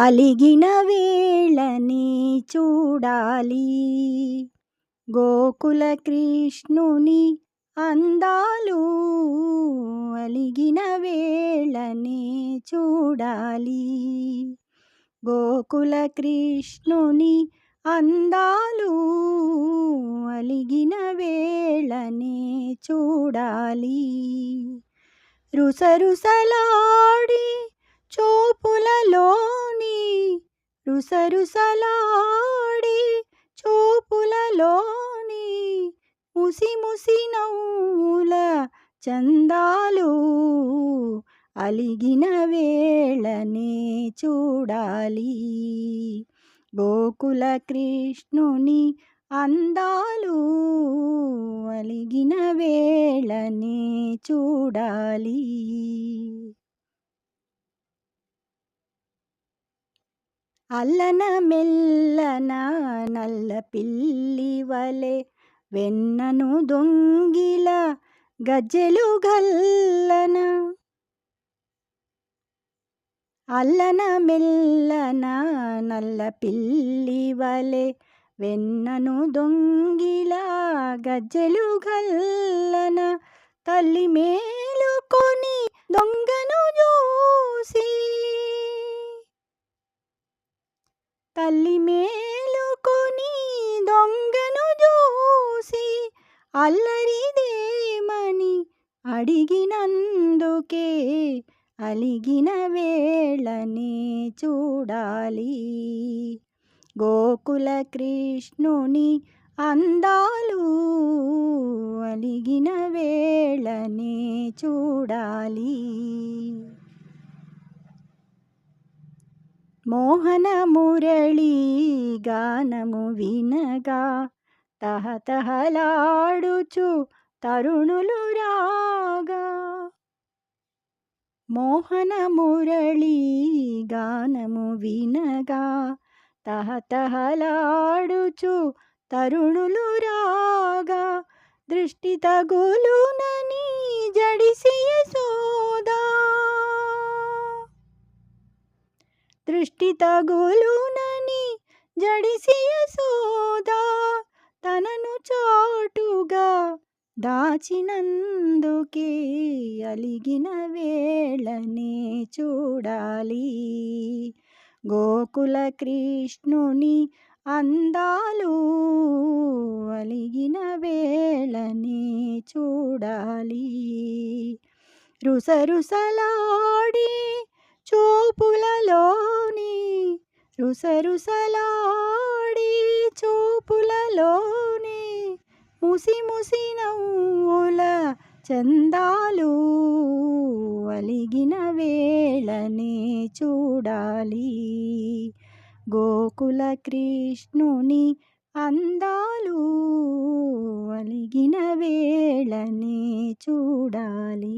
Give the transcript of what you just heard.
అలిగిన వేళని చూడాలి. గోకుల కృష్ణుని అందాలు అలిగిన వేళని చూడాలి. గోకుల కృష్ణుని అందాలు అలిగిన వేళని చూడాలి. రుసరుసలాడి చూపులలోని రుసరుసలాడి చూపులలోని ముసిముసి నవ్వుల చందాలు అలిగిన వేళనే చూడాలి. గోకుల కృష్ణుని అందాలు అలిగిన వేళనే చూడాలి. అల్లన మెల్లన నల్ల పిల్లి వలె వెన్నను దొంగిల గజ్జెలు గల్లన. అల్లన మెల్లన నల్ల పిల్లి వలె వెన్నను దొంగిల గజ్జెలు గల్లన. తల్లి మేలుకొని దొంగను చూసి తల్లి మేలుకొని దొంగను చూసి అల్లరిదేమని అడిగినందుకే అలిగిన వేళనే చూడాలి. గోకుల కృష్ణుని అందాలు అలిగిన వేళనే చూడాలి. మోహన మురళీ గానము వినగా తహతహలాడుచు తరుణులు రాగా. మోహన మురళీ గానము వినగా తహతహలాడుచు తరుణులు రాగా. దృష్టి తగులునని జడిసి యశోదా దృష్టి తగులునని జడిసి యశోదా తనను చాటుగా దాచినందుకే అలిగిన వేళనే చూడాలి. గోకుల కృష్ణుని అందాలు అలిగిన వేళనే చూడాలి. రుసరుసలాడి చూపులలోని రుసరుసలాడి చూపులలోని ముసిముసి నవ్వుల చందాలు అలిగిన వేళనే చూడాలి. గోకుల కృష్ణుని అందాలు అలిగిన వేళనే చూడాలి.